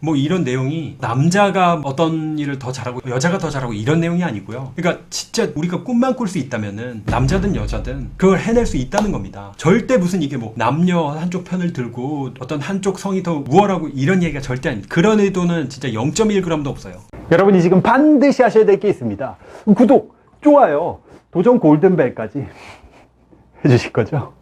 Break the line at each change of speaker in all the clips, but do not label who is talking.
뭐 이런 내용이 남자가 어떤 일을 더 잘하고 여자가 더 잘하고 이런 내용이 아니고요. 그러니까 진짜 우리가 꿈만 꿀 수 있다면은 남자든 여자든 그걸 해낼 수 있다는 겁니다. 절대 무슨 이게 뭐 남녀 한쪽 편을 들고 어떤 한쪽 성이 더 우월하고 이런 얘기가 절대 아닙니다. 그런 의도는 진짜 0.1g도 없어요.
여러분이 지금 반드시 하셔야 될 게 있습니다. 구독, 좋아요, 도전 골든벨까지 해주실 거죠?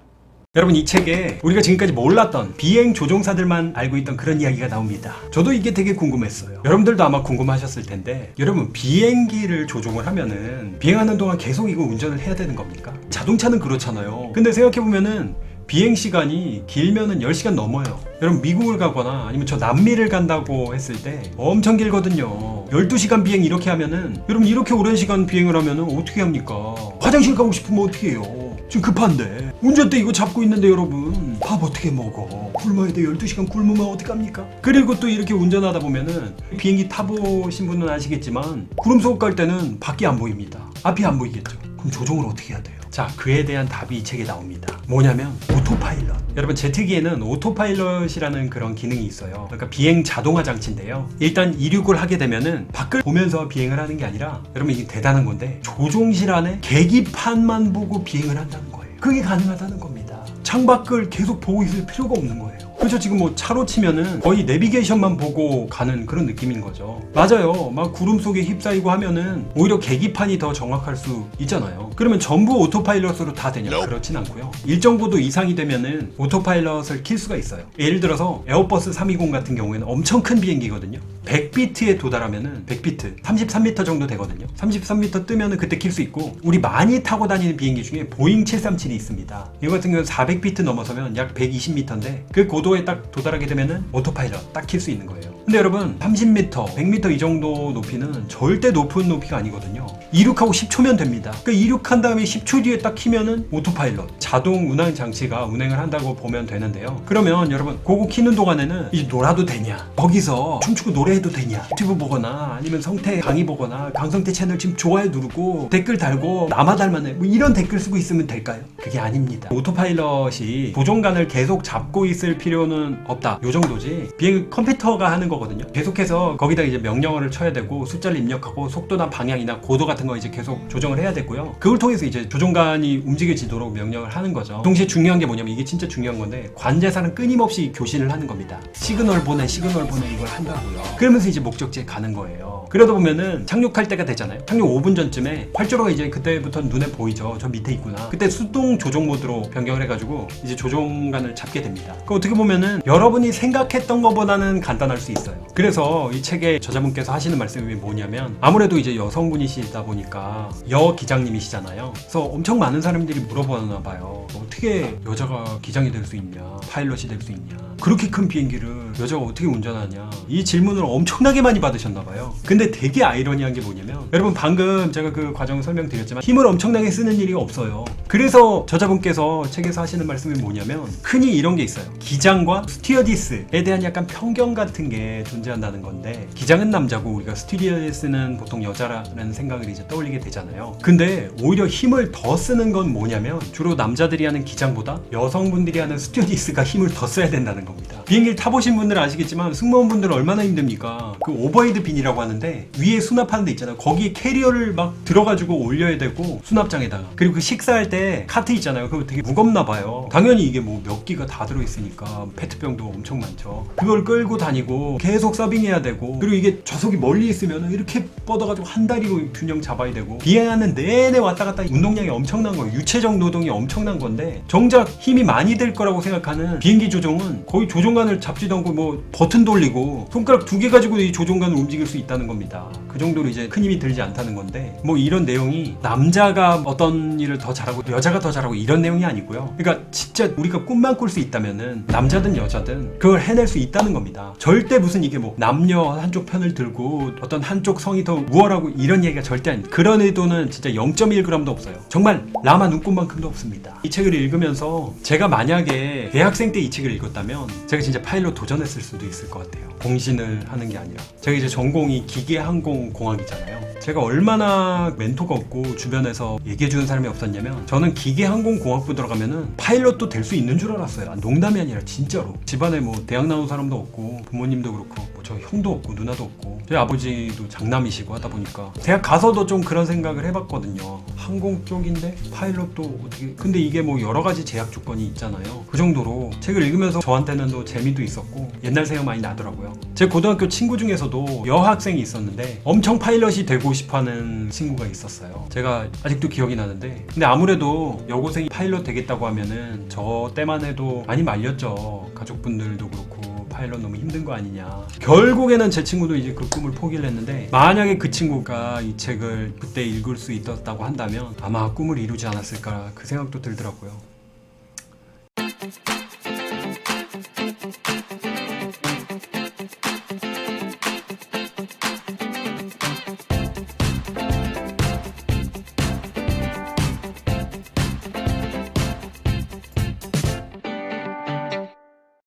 여러분, 이 책에 우리가 지금까지 몰랐던 비행 조종사들만 알고 있던 그런 이야기가 나옵니다. 저도 이게 되게 궁금했어요. 여러분들도 아마 궁금하셨을 텐데, 여러분, 비행기를 조종을 하면은 비행하는 동안 계속 이거 운전을 해야 되는 겁니까? 자동차는 그렇잖아요. 근데 생각해보면은 비행 시간이 길면은 10시간 넘어요. 여러분, 미국을 가거나 아니면 저 남미를 간다고 했을 때 엄청 길거든요. 12시간 비행 이렇게 하면은, 여러분, 이렇게 오랜 시간 비행을 하면은 어떻게 합니까? 화장실 가고 싶으면 어떻게 해요? 지금 급한데 운전대 이거 잡고 있는데 여러분, 밥 어떻게 먹어? 굶어야 돼. 12시간 굶으면 어떡합니까? 그리고 또 이렇게 운전하다 보면은, 비행기 타보신 분은 아시겠지만 구름 속 갈 때는 밖이 안 보입니다. 앞이 안 보이겠죠. 그럼 조종을 어떻게 해야 돼요? 자, 그에 대한 답이 이 책에 나옵니다. 뭐냐면 오토파일럿. 여러분, 제트기에는 오토파일럿이라는 그런 기능이 있어요. 그러니까 비행 자동화 장치인데요. 일단 이륙을 하게 되면은 밖을 보면서 비행을 하는 게 아니라, 여러분, 이게 대단한 건데, 조종실 안에 계기판만 보고 비행을 한다는 거예요. 그게 가능하다는 겁니다. 창밖을 계속 보고 있을 필요가 없는 거예요. 그렇죠. 지금 뭐 차로 치면은 거의 내비게이션만 보고 가는 그런 느낌인 거죠. 맞아요. 막 구름 속에 휩싸이고 하면은 오히려 계기판이 더 정확할 수 있잖아요. 그러면 전부 오토파일럿으로 다 되냐? 그렇진 않고요. 일정 고도 이상이 되면은 오토파일럿을 킬 수가 있어요. 예를 들어서 에어버스 320 같은 경우에는 엄청 큰 비행기거든요. 100피트에 도달하면은 100피트, 33m 정도 되거든요. 33m 뜨면은 그때 킬 수 있고, 우리 많이 타고 다니는 비행기 중에 보잉 737이 있습니다. 이거 같은 경우는 400피트 넘어서면 약 120m인데 그 고도에 딱 도달하게 되면은 오토파일럿 딱 킬 수 있는 거예요. 근데 여러분, 30m, 100m 이 정도 높이는 절대 높은 높이가 아니거든요. 이륙하고 10초면 됩니다. 그러니까 이륙한 다음에 10초 뒤에 딱 키면은 오토파일럿, 자동 운항 장치가 운행을 한다고 보면 되는데요. 그러면 여러분, 그거 키는 동안에는 이제 놀아도 되냐? 거기서 춤추고 노래해도 되냐? 유튜브 보거나 아니면 성태 강의 보거나 강성태 채널 지금 좋아요 누르고 댓글 달고 나만 닮았네 뭐 이런 댓글 쓰고 있으면 될까요? 그게 아닙니다. 오토파일럿이 조종관을 계속 잡고 있을 필요는 없다, 요 정도지. 비행은 컴퓨터가 하는 거거든요. 계속해서 거기다 이제 명령어를 쳐야 되고 숫자를 입력하고 속도나 방향이나 고도 같은 거 이제 계속 조정을 해야 되고요. 그걸 통해서 이제 조종관이 움직여지도록 명령을 하는 거죠. 동시에 중요한 게 뭐냐면, 이게 진짜 중요한 건데, 관제사는 끊임없이 교신을 하는 겁니다. 시그널 보내 이걸 한다고요. 그러면서 이제 목적지에 가는 거예요. 그러다 보면은 착륙할 때가 되잖아요. 착륙 5분 전쯤에 활주로가 이제 그때부터 눈에 보이죠. 저 밑에 있구나. 그때 수동 조종 모드로 변경을 해가지고 이제 조종관을 잡게 됩니다. 그 어떻게 보면은 여러분이 생각했던 것보다는 간단할 수 있어요. 그래서 이 책에 저자분께서 하시는 말씀이 뭐냐면, 아무래도 이제 여성분이시다 보니까 여 기장님이시잖아요. 그래서 엄청 많은 사람들이 물어보나 봐요. 어떻게 여자가 기장이 될 수 있냐, 파일럿이 될 수 있냐, 그렇게 큰 비행기를 여자가 어떻게 운전하냐, 이 질문을 엄청나게 많이 받으셨나 봐요. 근데 되게 아이러니한 게 뭐냐면, 여러분, 방금 제가 그 과정을 설명드렸지만 힘을 엄청나게 쓰는 일이 없어요. 그래서 저자분께서 책에서 하시는 말씀이 뭐냐면, 흔히 이런 게 있어요. 기장과 스튜어디스에 대한 약간 편견 같은 게 존재한다는 건데, 기장은 남자고 우리가 스튜어디스는 보통 여자라는 생각을 이제 떠올리게 되잖아요. 근데 오히려 힘을 더 쓰는 건 뭐냐면, 주로 남자들이 하는 기장보다 여성분들이 하는 스튜어디스가 힘을 더 써야 된다는 겁니다. 비행기를 타보신 분들은 아시겠지만 승무원분들은 얼마나 힘듭니까? 그 오버헤드 빈이라고 하는데, 위에 수납하는 데 있잖아요. 거기에 캐리어를 막 들어가지고 올려야 되고, 수납장에다가. 그리고 그 식사할 때 카트 있잖아요. 그거 되게 무겁나 봐요. 당연히 이게 뭐 몇 기가 다 들어있으니까 페트병도 엄청 많죠. 그걸 끌고 다니고 계속 서빙해야 되고, 그리고 이게 좌석이 멀리 있으면 이렇게 뻗어가지고 한 다리로 균형 잡아야 되고, 비행하는 내내 왔다 갔다 운동량이 엄청난 거예요. 유체적 노동이 엄청난 건데, 정작 힘이 많이 들 거라고 생각하는 비행기 조종은 거의 조종관을 잡지도 않고 뭐 버튼 돌리고 손가락 2개 가지고 이 조종관을 움직일 수 있다는 겁니다. 그 정도로 이제 큰 힘이 들지 않다는 건데, 뭐 이런 내용이 남자가 어떤 일을 더 잘하고 여자가 더 잘하고 이런 내용이 아니고요. 그러니까 진짜 우리가 꿈만 꿀 수 있다면은 남자든 여자든 그걸 해낼 수 있다는 겁니다. 절대 무슨 이게 뭐 남녀 한쪽 편을 들고 어떤 한쪽 성이 더 우월하고 이런 얘기가 절대 아닙니다. 그런 의도는 진짜 0.1g도 없어요. 정말 라마 눈꽃만큼도 없습니다. 이 책을 읽으면서 제가 만약에 대학생 때 이 책을 읽었다면 제가 진짜 파일럿 도전했을 수도 있을 것 같아요. 공신을 하는 게 아니라. 제가 이제 전공이 기계항공공학이잖아요. 제가 얼마나 멘토가 없고 주변에서 얘기해주는 사람이 없었냐면, 저는 기계항공공학부 들어가면은 파일럿도 될 수 있는 줄 알았어요. 농담이 아니라 진짜로. 집안에 뭐 대학 나온 사람도 없고 부모님도 그렇고 뭐 저 형도 없고 누나도 없고 저희 아버지도 장남이시고 하다 보니까 대학 가서도 좀 그런 생각을 해봤거든요. 항공 쪽인데 파일럿도 어떻게, 근데 이게 뭐 여러 가지 제약 조건이 있잖아요. 그 정도로 책을 읽으면서 저한테는 또 재미도 있었고 옛날 생각 많이 나더라고요. 제 고등학교 친구 중에서도 여학생이 있었는데 엄청 파일럿이 되고 싶어하는 친구가 있었어요. 제가 아직도 기억이 나는데, 근데 아무래도 여고생이 파일럿 되겠다고 하면은 저 때만 해도 많이 말렸죠. 가족분들도 그렇고 파일럿 너무 힘든 거 아니냐. 결국에는 제 친구도 이제 그 꿈을 포기를 했는데, 만약에 그 친구가 이 책을 그때 읽을 수 있었다고 한다면 아마 꿈을 이루지 않았을까, 그 생각도 들더라고요.